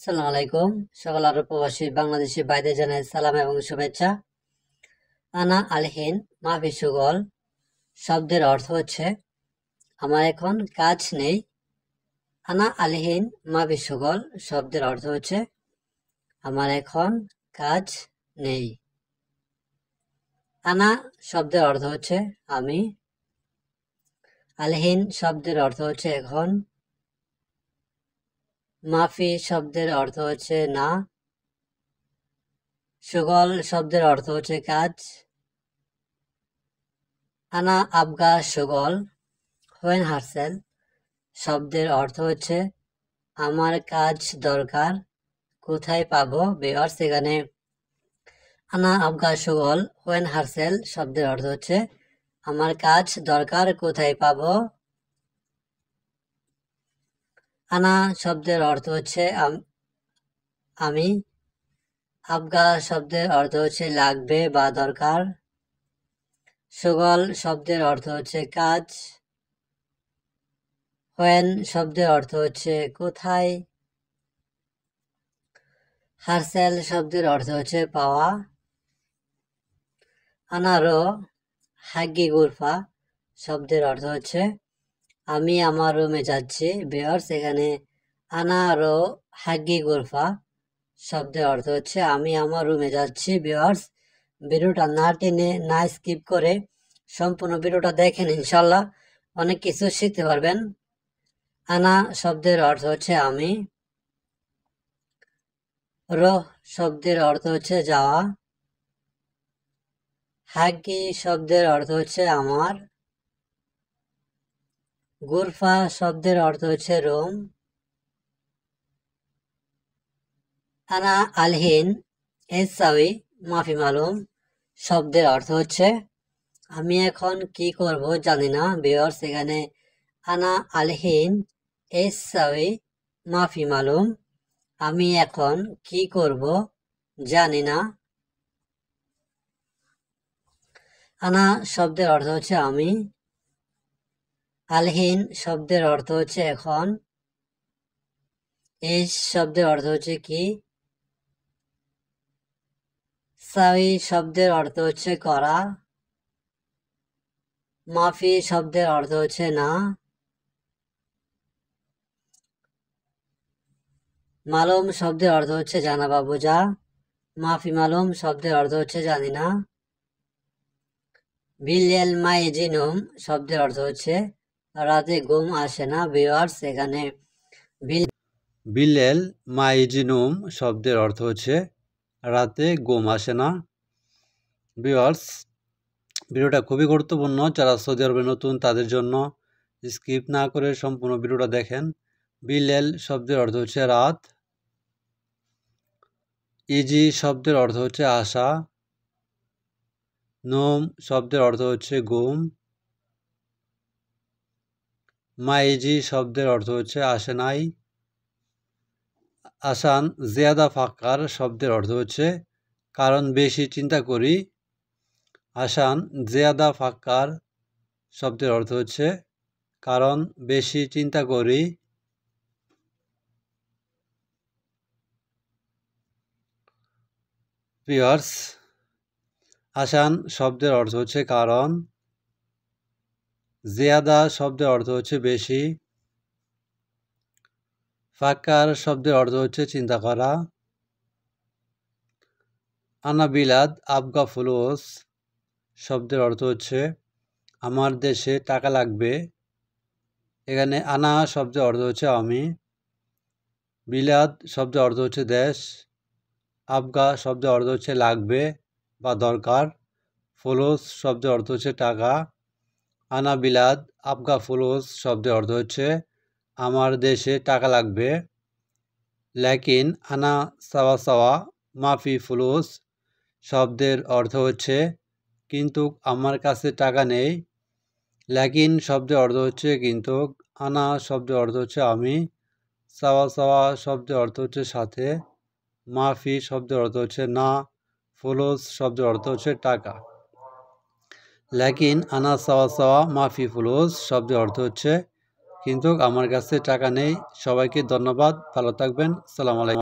আসসালামু আলাইকুম। সকল আরব প্রবাসী বাংলাদেশি ভাইদের জানাই সালাম এবং শুভেচ্ছা। আনা আলহিন মাফি সুগল শব্দের অর্থ হচ্ছে আমার এখন কাজ নেই। আনা আলহিন মাফি সুগল শব্দের অর্থ হচ্ছে আমার এখন কাজ নেই। আনা শব্দের অর্থ হচ্ছে আমি। আলহিন শব্দের অর্থ হচ্ছে এখন। মাফি শব্দের অর্থ হচ্ছে না। সুগল শব্দের অর্থ হচ্ছে কাজ। আনা আবগা সুগল হোয়েন হারসেল শব্দের অর্থ হচ্ছে আমার কাজ দরকার, কোথায় পাবো। ভিউয়ার্স, এখানে আনা আবগা সুগল হোয়েন হারসেল শব্দের অর্থ হচ্ছে আমার কাজ দরকার, কোথায় পাবো। আনা শব্দের অর্থ হচ্ছে আমি। আবগা শব্দের অর্থ হচ্ছে লাগবে বা দরকার। সুগল শব্দের অর্থ হচ্ছে কাজ। হোয়েন শব্দের অর্থ হচ্ছে কোথায়। হারসেল শব্দের অর্থ হচ্ছে পাওয়া। আনারো হাগি গুরফা শব্দের অর্থ হচ্ছে আমি আমার রুমে যাচ্ছি। ভিউয়ার্স, এখানে আনারো হাগি গুরফা শব্দের অর্থ হচ্ছে আমি আমার রুমে যাচ্ছি। ভিউয়ার্স, ভিডিওটা না টেনে না স্কিপ করে সম্পূর্ণ ভিডিওটা দেখেন, ইনশাল্লাহ অনেক কিছু শিখতে পারবেন। আনা শব্দের অর্থ হচ্ছে আমি। রোহ শব্দের অর্থ হচ্ছে যাওয়া। হাগি শব্দের অর্থ হচ্ছে আমার। গুরফা শব্দের অর্থ হচ্ছে রুম। আনা আলহিন এসাউই মাফি মালুম শব্দের অর্থ হচ্ছে আমি এখন কি করব জানি না। ভিউয়ার্স, এখানে আনা আলহিন এসাউই মাফি মালুম আমি এখন কি করব জানি না। আনা শব্দের অর্থ হচ্ছে আমি। আলহিন শব্দের অর্থ হচ্ছে এখন। এস শব্দের অর্থ হচ্ছে কি। সাউই শব্দের অর্থ হচ্ছে করা। মাফি শব্দের অর্থ হচ্ছে না। মালুম শব্দের অর্থ হচ্ছে জানা বা বোঝা। মাফি মালুম শব্দের অর্থ হচ্ছে জানি না। বিলেল মাইজিনুম শব্দের অর্থ হচ্ছে রাতে ঘুম আসে না। ভিউয়ার্স, এখানে বিলেল মাইজিনুম শব্দের অর্থ হচ্ছে রাতে ঘুম আসে না। ভিউয়ার্স, ভিডিওটা খুবই গুরুত্বপূর্ণ। যারা সৌদি আরবে নতুন তাদের জন্য স্কিপ না করে সম্পূর্ণ ভিডিওটা দেখেন। বিলেল শব্দের অর্থ হচ্ছে রাত। ইজি শব্দের অর্থ হচ্ছে আশা। নোম শব্দের অর্থ হচ্ছে ঘুম। মাইজি শব্দের অর্থ হচ্ছে আসে নাই। আসান জিয়াদা ফাক্কার শব্দের অর্থ হচ্ছে কারণ বেশি চিন্তা করি। আসান জিয়াদা ফাক্কার শব্দের অর্থ হচ্ছে কারণ বেশি চিন্তা করি। ভিউয়ার্স, আসান শব্দের অর্থ হচ্ছে কারণ। জিয়াদা শব্দের অর্থ হচ্ছে বেশি। ফাক্কার শব্দের অর্থ হচ্ছে চিন্তা করা। আনা বিলাদ আবগা ফুলুস শব্দের অর্থ হচ্ছে আমার দেশে টাকা লাগবে। এখানে আনা শব্দের অর্থ হচ্ছে আমি। বিলাদ শব্দের অর্থ হচ্ছে দেশ। আবগা শব্দের অর্থ হচ্ছে লাগবে বা দরকার। ফুলুস শব্দের অর্থ হচ্ছে টাকা। আনা বিলাদ আবগা ফুলুস শব্দের অর্থ হচ্ছে আমার দেশে টাকা লাগবে। লেকিন আনা সাওয়া সাওয়া মাফি ফুলুস শব্দের অর্থ হচ্ছে কিন্তু আমার কাছে টাকা নেই। লেকিন শব্দের অর্থ হচ্ছে কিন্তু। আনা শব্দের অর্থ হচ্ছে আমি। সাওয়া সাওয়া শব্দের অর্থ হচ্ছে সাথে। মাফি শব্দের অর্থ হচ্ছে না। ফুলুস শব্দের অর্থ হচ্ছে টাকা। লেকিন আনা সাওয়া সাওয়া মাফি ফুলুস শব্দের অর্থ হচ্ছে কিন্তু আমার কাছে টাকা নেই। সবাইকে ধন্যবাদ, ভালো থাকবেন। আসসালামু আলাইকুম।